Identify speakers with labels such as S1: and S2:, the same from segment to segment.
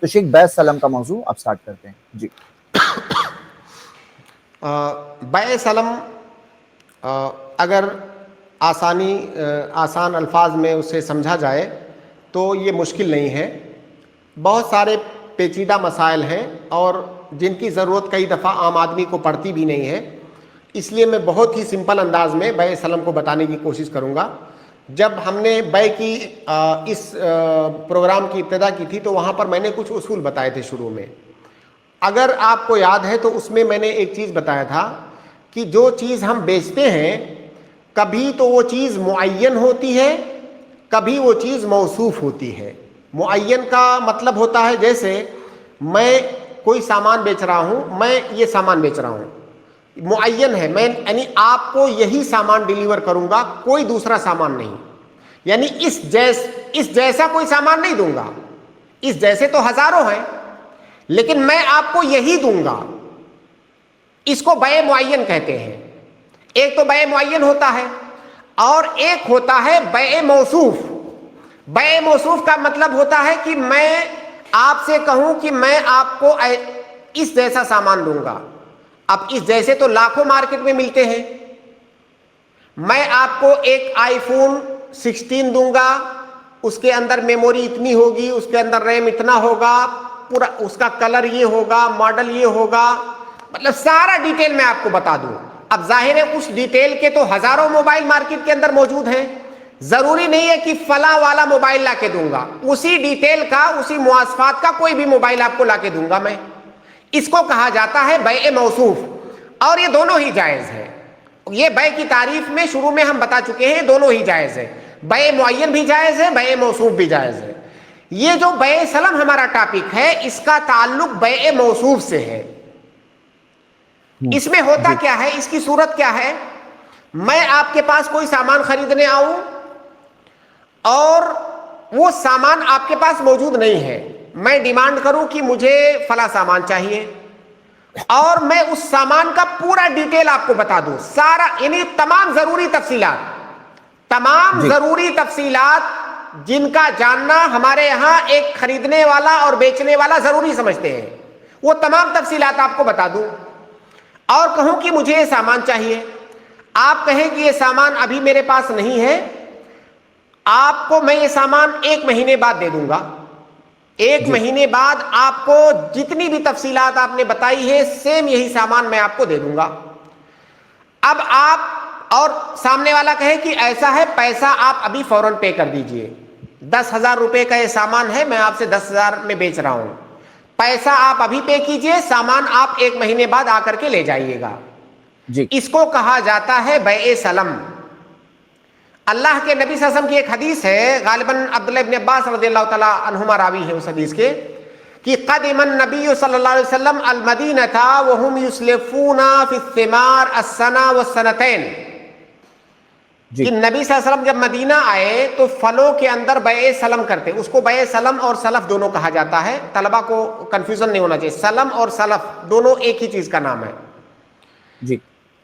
S1: تو شیخ بیع سلم کا موضوع اب سٹارٹ کرتے ہیں. جی
S2: بیع سلم اگر آسان الفاظ میں اسے سمجھا جائے تو یہ مشکل نہیں ہے. بہت سارے پیچیدہ مسائل ہیں اور جن کی ضرورت کئی دفعہ عام آدمی کو پڑتی بھی نہیں ہے. اس لیے میں بہت ہی سمپل انداز میں بیع سلم کو بتانے کی کوشش کروں گا. جب ہم نے بیع کی اس پروگرام کی ابتدا کی تھی تو وہاں پر میں نے کچھ اصول بتائے تھے شروع میں. اگر آپ کو یاد ہے تو اس میں میں نے ایک چیز بتایا تھا کہ جو چیز ہم بیچتے ہیں کبھی تو وہ چیز معین ہوتی ہے، کبھی وہ چیز موصوف ہوتی ہے. معین کا مطلب ہوتا ہے جیسے میں کوئی سامان بیچ رہا ہوں، میں یہ سامان بیچ رہا ہوں، معین ہے، میں یعنی آپ کو یہی سامان ڈیلیور کروں گا، کوئی دوسرا سامان نہیں. یعنی اس جیسا کوئی سامان نہیں دوں گا. اس جیسے تو ہزاروں ہیں لیکن میں آپ کو یہی دوں گا. اس کو بیع معین کہتے ہیں. ایک تو بیع معین ہوتا ہے اور ایک ہوتا ہے بیع موصوف. بیع موصوف کا مطلب ہوتا ہے کہ میں آپ سے کہوں کہ میں آپ کو اس جیسا سامان دوں گا. اب اس جیسے تو لاکھوں مارکیٹ میں ملتے ہیں. میں آپ کو ایک آئی فون 16 دوں گا، اس کے اندر میموری اتنی ہوگی، اس کے اندر ریم اتنا ہوگا، پورا اس کا کلر یہ ہوگا، ماڈل یہ ہوگا، مطلب سارا ڈیٹیل میں آپ کو بتا دوں. اب ظاہر ہے اس ڈیٹیل کے تو ہزاروں موبائل مارکیٹ کے اندر موجود ہیں. ضروری نہیں ہے کہ فلاں والا موبائل لا کے دوں گا. اسی ڈیٹیل کا، اسی مواصفات کا کوئی بھی موبائل آپ کو لا کے دوں گا میں. اس کو کہا جاتا ہے بیع موصوف. اور یہ دونوں ہی جائز ہے. یہ بیع کی تعریف میں شروع میں ہم بتا چکے ہیں، دونوں ہی جائز ہے. بیع معین بھی جائز ہے، بیع موصوف بھی جائز ہے. یہ جو بیع سلم ہمارا ٹاپک ہے اس کا تعلق بیع موصوف سے ہے. اس میں ہوتا کیا ہے، اس کی صورت کیا ہے؟ میں آپ کے پاس کوئی سامان خریدنے آؤں اور وہ سامان آپ کے پاس موجود نہیں ہے. میں ڈیمانڈ کروں کہ مجھے فلاں سامان چاہیے اور میں اس سامان کا پورا ڈیٹیل آپ کو بتا دوں، سارا، یعنی تمام ضروری تفصیلات جن کا جاننا ہمارے یہاں ایک خریدنے والا اور بیچنے والا ضروری سمجھتے ہیں، وہ تمام تفصیلات آپ کو بتا دوں اور کہوں کہ مجھے یہ سامان چاہیے. آپ کہیں کہ یہ سامان ابھی میرے پاس نہیں ہے، آپ کو میں یہ سامان 1 مہینے بعد دے دوں گا. 1 مہینے بعد آپ کو جتنی بھی تفصیلات آپ نے بتائی ہے سیم یہی سامان میں آپ کو دے دوں گا. اب آپ اور سامنے والا کہے کہ ایسا ہے، پیسہ آپ ابھی فوراً پے کر دیجئے. 10,000 روپے کا یہ سامان ہے، میں آپ سے 10,000 میں بیچ رہا ہوں، پیسہ آپ ابھی پے کیجئے، سامان آپ 1 مہینے بعد آ کر کے لے جائیے گا. اس کو کہا جاتا ہے بیع سلم. اللہ کے نبی صلی اللہ علیہ وسلم کی ایک حدیث ہے، غالباً عبداللہ ابن عباس رضی اللہ تعالیٰ عنہما راوی ہے اس حدیث کے، کہ قدم النبی صلی اللہ علیہ وسلم المدینۃ وهم یسلفون فی الثمار السنہ والسنتین. کہ نبی صلی اللہ علیہ وسلم جب مدینہ آئے تو پھلوں کے اندر بیع سلم کرتے. اس کو بیع سلم اور سلف دونوں کہا جاتا ہے، طلبہ کو کنفیوژن نہیں ہونا چاہیے. سلم اور سلف دونوں ایک ہی چیز کا نام ہے.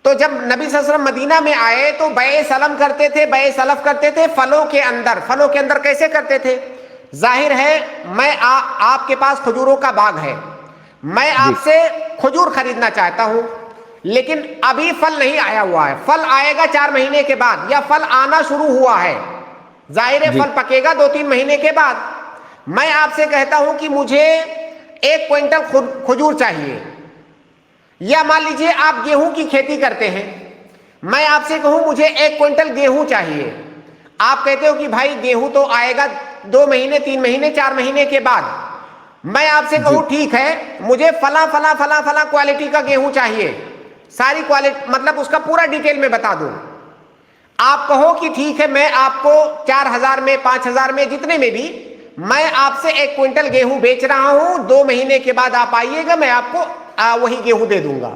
S2: تو جب نبی صلی اللہ علیہ وسلم مدینہ میں آئے تو بیع سلم کرتے تھے، بیع سلف کرتے تھے پھلوں کے اندر. پھلوں کے اندر کیسے کرتے تھے؟ ظاہر ہے میں آپ کے پاس کھجوروں کا باغ ہے، میں آپ سے کھجور خریدنا چاہتا ہوں لیکن ابھی پھل نہیں آیا ہوا ہے، پھل آئے گا 4 مہینے کے بعد، یا پھل آنا شروع ہوا ہے، ظاہر ہے پھل پکے گا 2-3 مہینے کے بعد. میں آپ سے کہتا ہوں کہ مجھے 1 کوئنٹل کھجور چاہیے. یا مان لیجئے آپ گیہوں کی کھیتی کرتے ہیں، میں آپ سے کہوں مجھے 1 کوئنٹل گیہوں چاہیے. آپ کہتے ہو کہ بھائی گیہوں تو آئے گا 2 مہینے 3 مہینے 4 مہینے کے بعد. میں آپ سے کہوں ٹھیک ہے مجھے فلاں فلاں فلاں فلاں کوالٹی کا گیہوں چاہیے، ساری کوالٹی مطلب اس کا پورا ڈیٹیل میں بتا دوں. آپ کہو کہ ٹھیک ہے میں آپ کو 4,000 میں 5,000 میں جتنے میں بھی میں آپ سے 1 کوئنٹل گیہوں بیچ رہا ہوں، 2 مہینے کے بعد آپ آئیے گا، میں آپ کو وہی گیہوں دے دوں گا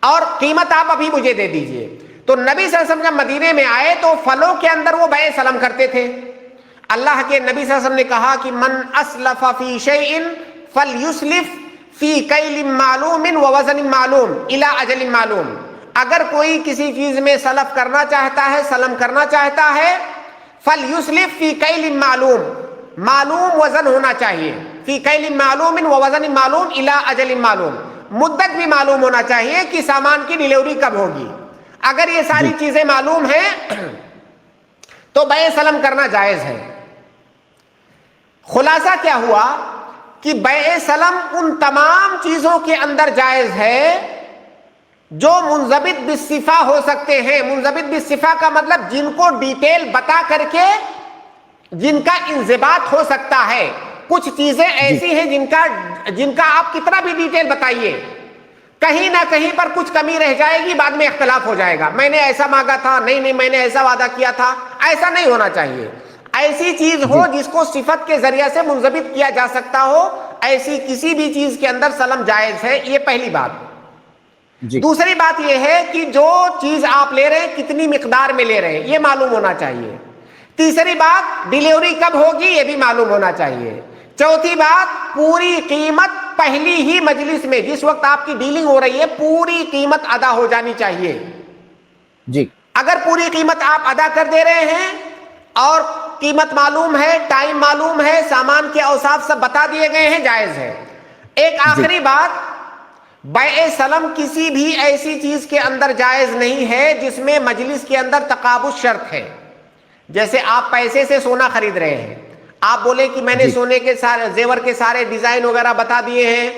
S2: اور قیمت آپ ابھی مجھے دے دیجئے. تو نبی صلی اللہ علیہ وسلم جب مدینے میں آئے تو پھلوں کے اندر وہ بیع سلم کرتے تھے. اللہ کے نبی صلی اللہ علیہ وسلم نے کہا کہ من اسلف فی شیء فلیسلف فی کیل معلوم ووزن معلوم الی اجل معلوم. اگر کوئی کسی چیز میں سلف کرنا چاہتا ہے، سلم کرنا چاہتا ہے، فلیسلف فی کیل معلوم، معلوم وزن ہونا چاہیے. فی کیل معلوم و وزن معلوم الی اجل معلوم. مدت بھی معلوم ہونا چاہیے کہ سامان کی ڈیلیوری کب ہوگی. اگر یہ ساری چیزیں معلوم ہیں تو بیع سلم کرنا جائز ہے. خلاصہ کیا ہوا کہ بیع سلم ان تمام چیزوں کے اندر جائز ہے جو منضبط بالصفہ ہو سکتے ہیں. منضبط بالصفہ کا مطلب جن کو ڈیٹیل بتا کر کے جن کا انضباط ہو سکتا ہے. کچھ چیزیں ایسی ہیں جن کا آپ کتنا بھی ڈیٹیل بتائیے کہیں نہ کہیں پر کچھ کمی رہ جائے گی, بعد میں اختلاف ہو جائے گا. میں نے ایسا مانگا تھا, نہیں میں نے ایسا وعدہ کیا تھا. ایسا نہیں ہونا چاہیے. ایسی چیز ہو جس کو صفت کے ذریعے سے منضبط کیا جا سکتا ہو, ایسی کسی بھی چیز کے اندر سلم جائز ہے. یہ پہلی بات. دوسری بات یہ ہے کہ جو چیز آپ لے رہے ہیں کتنی مقدار میں لے رہے ہیں یہ معلوم ہونا چاہیے. تیسری بات ڈیلیوری کب ہوگی یہ بھی معلوم ہونا چاہیے. چوتھی بات پوری قیمت پہلی ہی مجلس میں جس وقت آپ کی ڈیلنگ ہو رہی ہے پوری قیمت ادا ہو جانی چاہیے. جی اگر پوری قیمت آپ ادا کر دے رہے ہیں اور قیمت معلوم ہے, ٹائم معلوم ہے, سامان کے اوصاف سب بتا دیے گئے ہیں, جائز ہے. ایک آخری بات, بیع سلم کسی بھی ایسی چیز کے اندر جائز نہیں ہے جس میں مجلس کے اندر تقابض شرط ہے. جیسے آپ پیسے سے سونا خرید رہے ہیں, آپ بولے کہ میں نے سونے کے سارے زیور کے سارے ڈیزائن وغیرہ بتا دیے ہیں,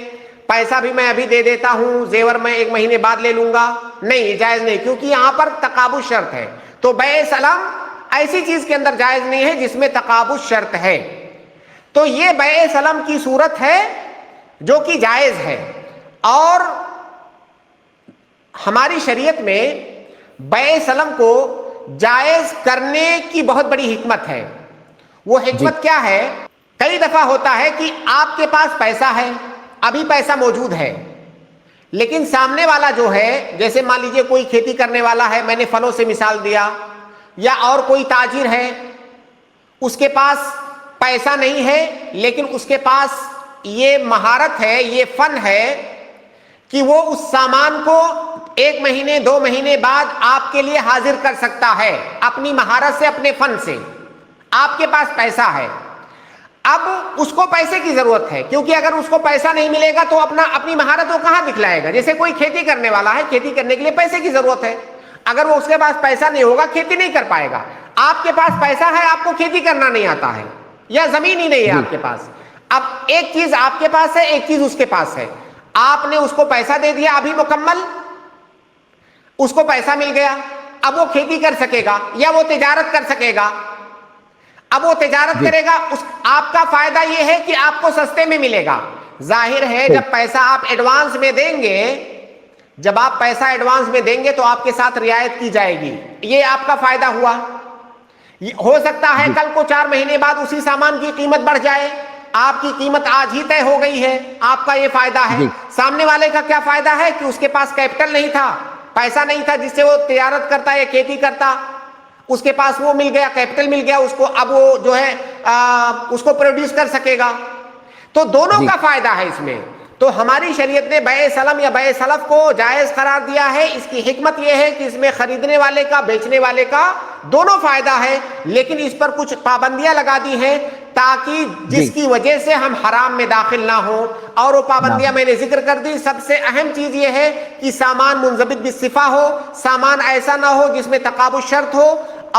S2: پیسہ بھی میں ابھی دے دیتا ہوں, زیور میں 1 مہینے بعد لے لوں گا. نہیں, جائز نہیں, کیونکہ یہاں پر تقابض شرط ہے. تو بیع سلم ایسی چیز کے اندر جائز نہیں ہے جس میں تقابض شرط ہے. تو یہ بیع سلم کی صورت ہے جو کہ جائز ہے. اور ہماری شریعت میں بیع سلم کو جائز کرنے کی بہت بڑی حکمت ہے. وہ حکمت کیا ہے؟ کئی دفعہ ہوتا ہے کہ آپ کے پاس پیسہ ہے, ابھی پیسہ موجود ہے, لیکن سامنے والا جو ہے, جیسے مان لیجئے کوئی کھیتی کرنے والا ہے, میں نے پھلوں سے مثال دیا, یا اور کوئی تاجر ہے, اس کے پاس پیسہ نہیں ہے لیکن اس کے پاس یہ مہارت ہے, یہ فن ہے کہ وہ اس سامان کو 1 مہینے 2 مہینے بعد آپ کے لیے حاضر کر سکتا ہے اپنی مہارت سے, اپنے فن سے. آپ کے پاس پیسہ ہے, اب اس کو پیسے کی ضرورت ہے, کیونکہ اگر اس کو پیسہ نہیں ملے گا تو اپنی مہارت کو کہاں دکھلائے گا. جیسے کوئی کھیتی کرنے والا ہے, کھیتی کرنے کے لیے پیسے کی ضرورت ہے, اگر وہ اس کے پاس پیسہ نہیں ہوگا کھیتی نہیں کر پائے گا. آپ کے پاس پیسہ ہے, آپ کو کھیتی کرنا نہیں آتا ہے, یا زمین ہی نہیں ہے آپ کے پاس. اب ایک چیز آپ کے پاس ہے, ایک چیز اس کے پاس ہے, آپ نے اس کو پیسہ دے دیا ابھی مکمل, اس کو پیسہ مل گیا, اب وہ کھیتی کر سکے گا یا وہ تجارت کر سکے گا. اب وہ تجارت کرے گا, آپ کا فائدہ یہ ہے کہ آپ کو سستے میں ملے گا. ظاہر ہے جب پیسہ آپ ایڈوانس میں دیں گے, جب آپ پیسہ ایڈوانس میں دیں گے تو آپ کے ساتھ رعایت کی جائے گی, یہ آپ کا فائدہ ہوا. ہو سکتا ہے کل کو 4 مہینے بعد اسی سامان کی قیمت بڑھ جائے, آپ کی قیمت آج ہی طے ہو گئی ہے, آپ کا یہ فائدہ ہے. سامنے والے کا کیا فائدہ ہے کہ اس کے پاس کیپٹل نہیں تھا, پیسہ نہیں تھا جس سے وہ تجارت کرتا یا کھیتی کرتا, اس کے پاس وہ مل گیا, کیپٹل مل گیا اس کو, اب وہ جو ہے اس کو پروڈیوس کر سکے گا. تو دونوں کا فائدہ ہے اس میں. تو ہماری شریعت نے بیع سلم یا بیع سلف کو جائز قرار دیا ہے. اس کی حکمت یہ ہے کہ اس میں خریدنے والے کا, بیچنے والے کا دونوں فائدہ ہے, لیکن اس پر کچھ پابندیاں لگا دی ہیں تاکہ جس کی وجہ سے ہم حرام میں داخل نہ ہوں. اور وہ پابندیاں میں نے ذکر کر دی. سب سے اہم چیز یہ ہے کہ سامان منضبط بالصفہ ہو, سامان ایسا نہ ہو جس میں تقابض شرط ہو,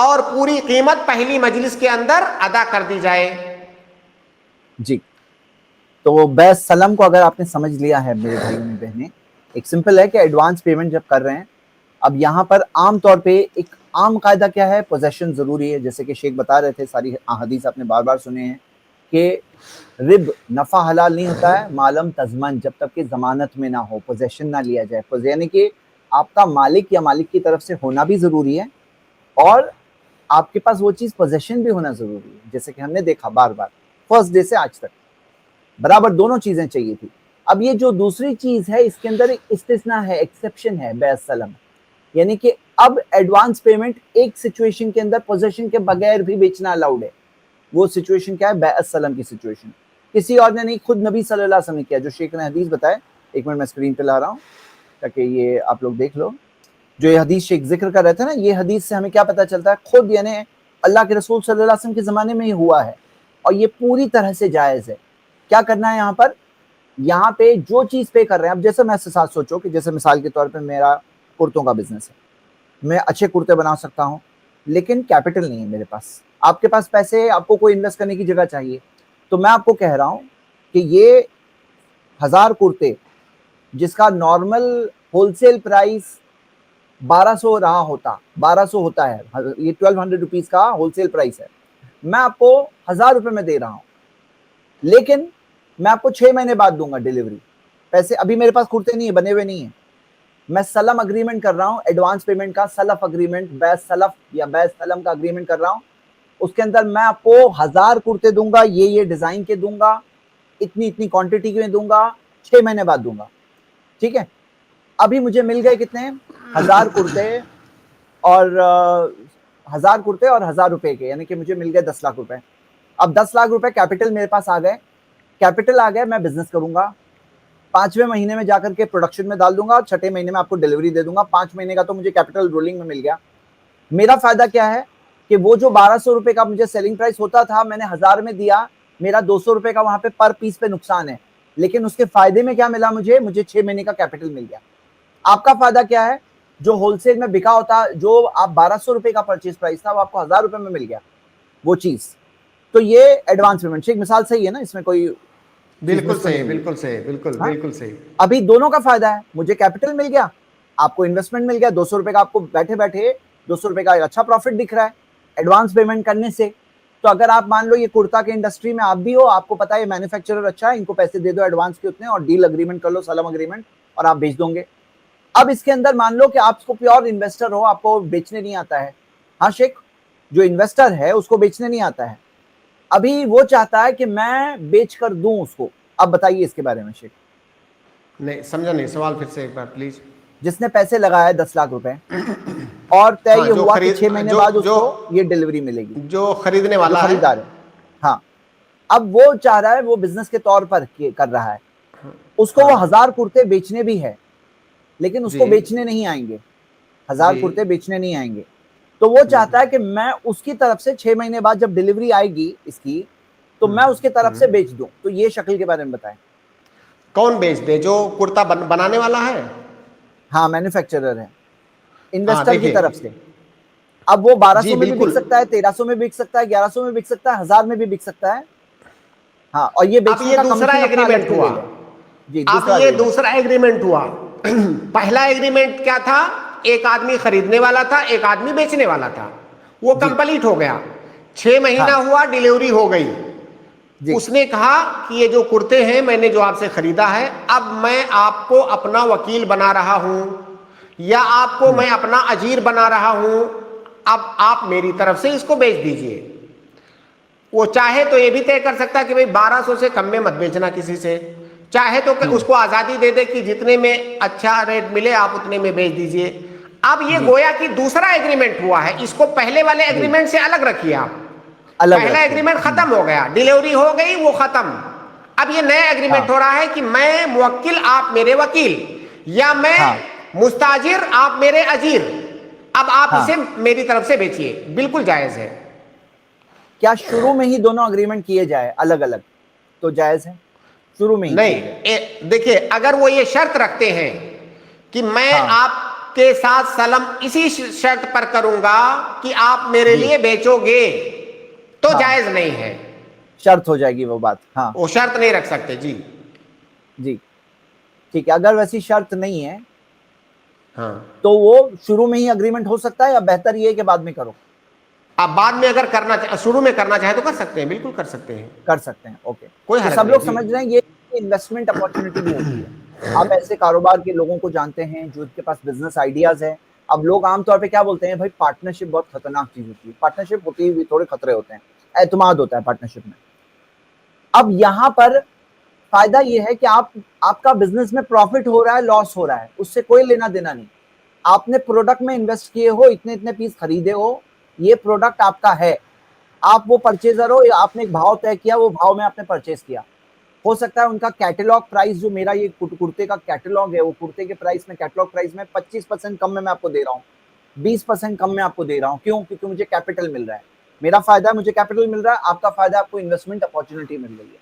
S2: اور پوری قیمت پہلی مجلس کے اندر ادا کر دی جائے.
S1: جی, تو بیع سلم کو اگر آپ نے سمجھ لیا ہے میرے بھائیوں نے بہنیں, ایک سمپل ہے کہ ایڈوانس پیمنٹ جب کر رہے ہیں, اب یہاں پر عام طور پہ ایک عام قاعدہ کیا ہے, پوزیشن ضروری ہے. جیسے کہ شیخ بتا رہے تھے, ساری احادیث آپ نے بار بار سنے ہیں کہ رب نفع حلال نہیں ہوتا ہے معلوم تضمن, جب تک کہ ضمانت میں نہ ہو, پوزیشن نہ لیا جائے. یعنی کہ آپ کا مالک یا مالک کی طرف سے ہونا بھی ضروری ہے, اور آپ کے پاس وہ چیز پوزیشن بھی ہونا ضروری ہے. جیسے کہ ہم نے دیکھا بار بار فرسٹ ڈے سے آج تک برابر دونوں چیزیں چاہیے تھی. اب یہ جو دوسری چیز ہے اس کے اندر ایک استثناء ہے, ایکسیپشن ہے بیع سلم, یعنی کہ اب ایڈوانس پیمنٹ ایک سچویشن کے اندر پوزیشن کے بغیر بھی بیچنا الاؤڈ ہے. وہ سچویشن کیا ہے؟ بیع سلم کی سچویشن. کسی اور نے نہیں, خود نبی صلی اللہ علیہ وسلم نے کیا, جو شیخ نے حدیث بتائے. ایک منٹ میں اسکرین پہ لا رہا ہوں تاکہ یہ آپ لوگ دیکھ لو. جو یہ حدیث شیخ ذکر کر رہے تھے نا, یہ حدیث سے ہمیں کیا پتہ چلتا ہے, خود یعنی اللہ کے رسول صلی اللہ علیہ وسلم کے زمانے میں ہی ہوا ہے, اور یہ پوری طرح سے جائز ہے. کیا کرنا ہے یہاں پہ جو چیز پے کر رہے ہیں. اب جیسے میں ساتھ سوچو کہ جیسے مثال کے طور پہ میرا کرتوں کا بزنس ہے, میں اچھے کرتے بنا سکتا ہوں, لیکن کیپٹل نہیں ہے میرے پاس. آپ کے پاس پیسے, آپ کو کوئی انویسٹ کرنے کی جگہ چاہیے. تو میں آپ کو کہہ رہا ہوں کہ یہ 1000 کرتے جس کا نارمل ہول سیل پرائس 1200 رہا ہوتا, 1200 ہوتا ہے, یہ 1200 روپیز کا ہول سیل پرائس ہے, میں آپ کو 1000 روپے میں دے رہا ہوں, لیکن میں آپ کو 6 مہینے بعد دوں گا ڈیلیوری. پیسے ابھی میرے پاس کرتے نہیں ہے, بنے ہوئے نہیں ہیں. میں سلم اگریمنٹ کر رہا ہوں, ایڈوانس پیمنٹ کا سلف اگریمنٹ, بیس سلف یا بیس سلم کا اگریمنٹ کر رہا ہوں. اس کے اندر میں آپ کو 1000 کرتے دوں گا, یہ ڈیزائن کے دوں گا, اتنی کوانٹٹی کے دوں گا, 6 مہینے بعد دوں گا. ٹھیک ہے, ابھی مجھے مل گئے کتنے, 1000 کرتے اور 1000 روپے کے, یعنی کہ مجھے مل گئے 10 لاکھ روپے. اب 10 لاکھ روپے کیپٹل میرے پاس آ گئے. کیپٹل آ گئے, میں بزنس کروں گا. 5ویں مہینے میں جا کر کے پروڈکشن میں ڈال دوں گا, 6 مہینے میں آپ کو ڈیلیوری دے دوں گا. 5 مہینے کا تو مجھے کیپٹل رولنگ میں مل گیا. میرا فائدہ کیا ہے کہ وہ جو 1200 روپے کا مجھے سیلنگ پرائس ہوتا تھا, میں نے 1000 میں دیا, میرا 200 روپے کا وہاں پہ پر پیس پہ نقصان ہے, لیکن اس کے فائدے میں کیا ملا مجھے 6 مہینے کا کیپٹل مل گیا. آپ کا فائدہ کیا ہے, جو ہول سیل میں بکا ہوتا, جو آپ 1200 روپے کا پرچیز پرائس تھا, وہ آپ کو 1000 روپے میں مل گیا وہ چیز. تو یہ ایڈوانس پیمنٹ ایک مثال صحیح ہے نا, اس میں کوئی
S2: بالکل صحیح, بالکل صحیح, بالکل صحیح.
S1: ابھی دونوں کا فائدہ ہے, مجھے کیپٹل مل گیا, آپ کو انویسٹمنٹ مل گیا. 200 روپے کا آپ کو بیٹھے 200 روپے کا اچھا پروفٹ دکھ رہا ہے ایڈوانس پیمنٹ کرنے سے. تو اگر آپ مان لو یہ کرتا کے انڈسٹری میں آپ بھی ہو, آپ کو پتا ہے مینوفیکچرر اچھا ہے, ان کو پیسے دے دو ایڈوانس کے اتنے, اور ڈیل اگریمنٹ کر لو, سلم اگریمنٹ, اور آپ بیچ دوں گے. اب اس کے اندر مان لو کہ آپ کو پیور انویسٹر ہو, آپ کو بیچنے نہیں آتا ہے. ہاں شیخ, جو انویسٹر ہے اس کو بیچنے نہیں آتا ہے. ابھی وہ چاہتا ہے کہ میں بیچ کر دوں اس کو. اب بتائیے اس کے بارے میں شیخ.
S2: نہیں سمجھا, نہیں سوال پھر سے ایک بار پلیز.
S1: جس نے پیسے لگائے 10 لاکھ روپے اور طے یہ ہوا کہ 6 مہینے بعد اس کو یہ ڈیلیوری ملے گی,
S2: جو خریدنے
S1: جو
S2: والا ہے,
S1: خریدار ہے. ہاں, اب وہ چاہ رہا ہے, وہ بزنس کے طور پر کر رہا ہے, اس کو وہ 1000 کرتے بیچنے بھی ہے, لیکن اس کو بیچنے نہیں آئیں گے, 1000 کرتے بیچنے نہیں آئیں گے. تو وہ چاہتا ہے کہ میں اس کی طرف سے 6 مہینے بعد جب ڈیلیوری آئے گی اس کی, تو میں اس کی طرف سے بیچ دوں. تو یہ شکل کے بارے میں بتائیں.
S2: کون بیچ دے, جو کرتا بنانے والا ہے؟
S1: ہاں, مینوفیکچرر ہے, انویسٹر کی طرف سے. اب وہ 1200 میں بھی بک سکتا ہے, 1300 میں بک سکتا ہے, 1100 میں بک سکتا ہے, 1000 میں بھی بک سکتا ہے. ہاں, اور یہ بیچنے کا
S2: دوسرا
S1: کمیشن اپنا الگ
S2: ایگریمنٹ
S1: سے
S2: ہوا.
S1: لے لے. جی,
S2: اب یہ دوسرا ایگریمنٹ ہوا. پہلا ایگریمنٹ کیا تھا, ایک آدمی خریدنے والا تھا, ایک آدمی بیچنے والا تھا, وہ کمپلیٹ ہو گیا. 6 مہینہ ہوا, ڈیلیوری ہو گئی. اس نے کہا کہ یہ جو کرتے ہیں میں نے جو آپ سے خریدا ہے, اب میں آپ کو اپنا وکیل بنا رہا ہوں, یا آپ کو میں اپنا اجیر بنا رہا ہوں, اب آپ میری طرف سے اس کو بیچ دیجئے. وہ چاہے تو یہ بھی طے کر سکتا کہ 1200 سے کم میں مت بیچنا کسی سے, چاہے تو کہ اس کو آزادی دے دے کہ جتنے میں اچھا ریٹ ملے آپ اتنے میں بیچ دیجئے. اب یہ گویا کہ دوسرا ایگریمنٹ ہوا ہے, اس کو پہلے والے ایگریمنٹ سے الگ رکھیے آپ. پہلا ایگریمنٹ ختم ہو گیا, ڈیلیوری ہو گئی, وہ ختم. اب یہ نیا ایگریمنٹ ہو رہا ہے کہ میں موکل, آپ میرے وکیل, یا میں مستاجر, آپ میرے اجیر. اب آپ اسے میری طرف سے بیچیے. بالکل جائز ہے.
S1: کیا شروع میں ہی دونوں اگریمنٹ کیے جائے الگ الگ تو جائز ہے؟ شروع میں ہی
S2: نہیں, دیکھیے اگر وہ یہ شرط رکھتے ہیں کہ میں آپ کے ساتھ سلم اسی شرط پر کروں گا کہ آپ میرے لیے بیچو گے, تو جائز نہیں ہے.
S1: شرط ہو جائے گی وہ بات. ہاں,
S2: وہ شرط نہیں رکھ سکتے. جی
S1: جی ٹھیک ہے. اگر ویسی شرط نہیں ہے
S2: ہاں,
S1: تو وہ شروع میں ہی اگریمنٹ ہو سکتا ہے, یا بہتر یہ ہے کہ بعد میں کرو؟
S2: آپ بعد میں اگر کرنا شروع میں کرنا چاہیں تو کر سکتے ہیں, بالکل کر سکتے ہیں.
S1: کر سکتے ہیں. اوکے,
S2: کوئی
S1: تو
S2: حرج
S1: سب
S2: نہیں.
S1: لوگ سمجھ رہے ہیں یہ انویسٹمنٹ اپارچونٹی بھی ہوتی ہے. آپ ایسے کاروبار کے لوگوں کو جانتے ہیں جو ان کے پاس بزنس آئیڈیاز ہے. اب لوگ عام طور پہ کیا بولتے ہیں, بھائی پارٹنرشپ بہت خطرناک چیز ہوتی ہے. پارٹنرشپ ہوتی ہے تھوڑے خطرے ہوتے ہیں, اعتماد ہوتا ہے پارٹنرشپ میں. اب یہاں پر فائدہ یہ ہے کہ آپ کا بزنس میں پروفٹ ہو رہا ہے, لاس ہو رہا ہے, اس سے کوئی لینا دینا نہیں. آپ نے پروڈکٹ میں انویسٹ کیے ہو, اتنے پیس خریدے ہو, یہ پروڈکٹ آپ کا ہے, آپ وہ پرچیزر ہو, یا آپ نے ایک بھاؤ طے کیا, وہ بھاؤ میں آپ نے پرچیز کیا. ہو سکتا ہے ان کا کیٹلاگ پرائس, جو میرا یہ کرتے کا کیٹلاگ ہے, وہ کرتے کے پرائس میں کیٹلاگ پرائس میں 25% کم میں آپ کو دے رہا ہوں, 20% کم میں آپ کو دے رہا ہوں. کیوں؟ کیونکہ مجھے کیپٹل مل رہا ہے. میرا فائدہ ہے, مجھے کیپٹل مل رہا ہے. آپ کا فائدہ, آپ کو انویسٹمنٹ اپارچونٹی مل رہی ہے.